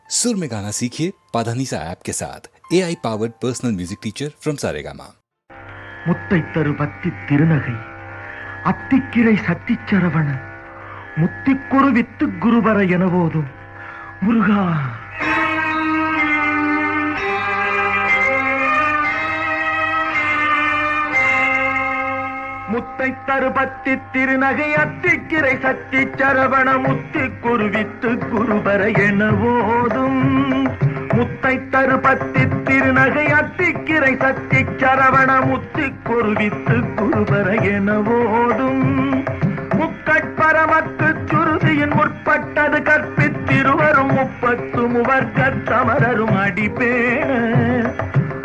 सुर में गाना सीखिए पाधानीसा ऐप के साथ AI powered personal music teacher from Saregama. முத்தை தரு பத்தி திருநகை அத்திக்கிரை சத்திச்சரவண முத்திக்குரு வித்து குருபர எனவோதும் முருகா. முத்தை தரு பத்தி திருநகை அத்திக்கிரை சத்திச்சரவண முத்திக்குரு வித்து குருபர எனவோதும் முத்தை தரு பத்தி திருநகை அத்திக்கிரை சத்தி சரவண முத்தி குருவித்து குருபர எனவோதும் முக்கட்பரமக்கு சுருதியின் முற்பட்டது கற்பித்திருவரும் முப்பத்து முவர்க்கத் தமரரும் அடிப்பேண.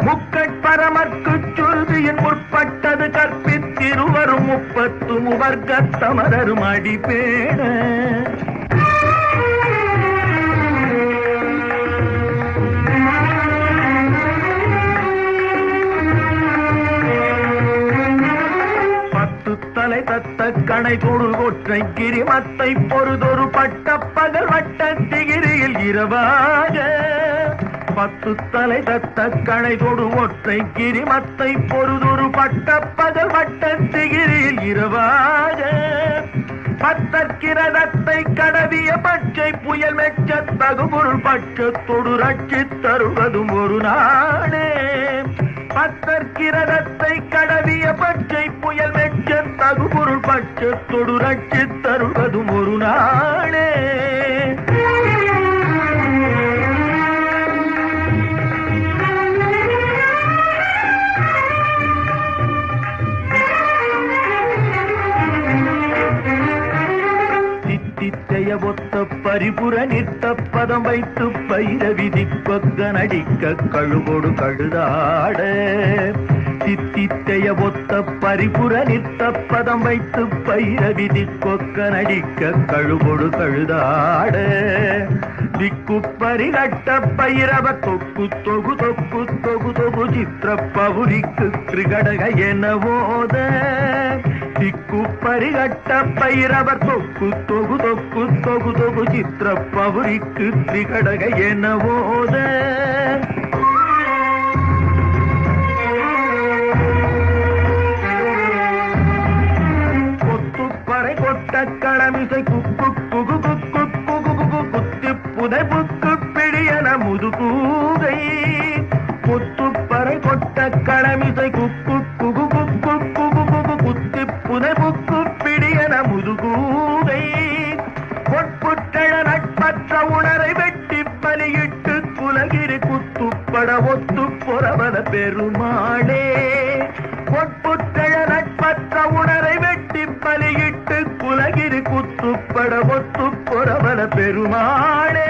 முக்கட்பரமக்கு சுருதியின் முற்பட்டது கற்பித்திருவரும் முப்பத்து முவர்க்கத் தமரரும் அடிப்பேண. தலை தத்த கணை தொடு ஒற்றை கிரிமத்தை பொறுதொரு பட்ட பகல் வட்ட திகிரியில் இரவாக. 10 தலை தத்த கணை தொடு ஒற்றை கிரிமத்தை பொறுதொரு பட்ட பகல் வட்ட திகிரியில் இரவாக. பத்தற்கிரதத்தை கடவிய பச்சை புயல் மெச்ச தகுபொருள் பட்சத்தொடு ரட்சி தருவதும் ஒரு நாளே. பத்தற்கிரதத்தை கடவிய பச்சை புயல் மெச்ச தகுபொருள் பட்சத்தொடு ரட்சி தருவதும் ஒரு நாளே. தித்தித்தைய ஒத்த பரிபுர நிற்த பதம் வைத்து பைரவிதி கொக்க நடிக்க கழுகொடு கழுதாட. தித்தித்தைய ஒத்த பரிபுர நிற்த பதம் வைத்து பைரவிதி கொக்க நடிக்க கழுகொடு கழுதாட. திக்கு பரிகட்ட பைரவ தொக்கு தொகு தொக்கு தொகு தொகு சித்திர பவுரிக்கு கிருகடக எனவோத. திக்கு பரிகட்ட பைரவர் தொக்கு தொகு தொக்கு தொகு தொகு சித்திர பவுரிக்கு திரிகடக எனவோத. கொத்துப்பறை கொட்ட களமிசை குக்கு குகு குக்கு குகு குகு குத்தி புதை புக்கு பிடியன முதுகூகை. கொத்துப்பறை கொட்ட களமிசை குக்கு குகு குக்கு குகு குகு குத்தி புதை புக்கு பிடியன முதுகூகை. பொற்புற்றழ நட்பற்ற உணரை வெட்டி பலியிட்டு குலகிரி குத்துப்பட ஒத்து பொறவத பெருமாளே. பொற்புற்றழ நட்பற்ற உணரை வெட்டி பலியிட்டு குலகிரி குத்துப்பட ஒத்து பொறவத பெருமாளே.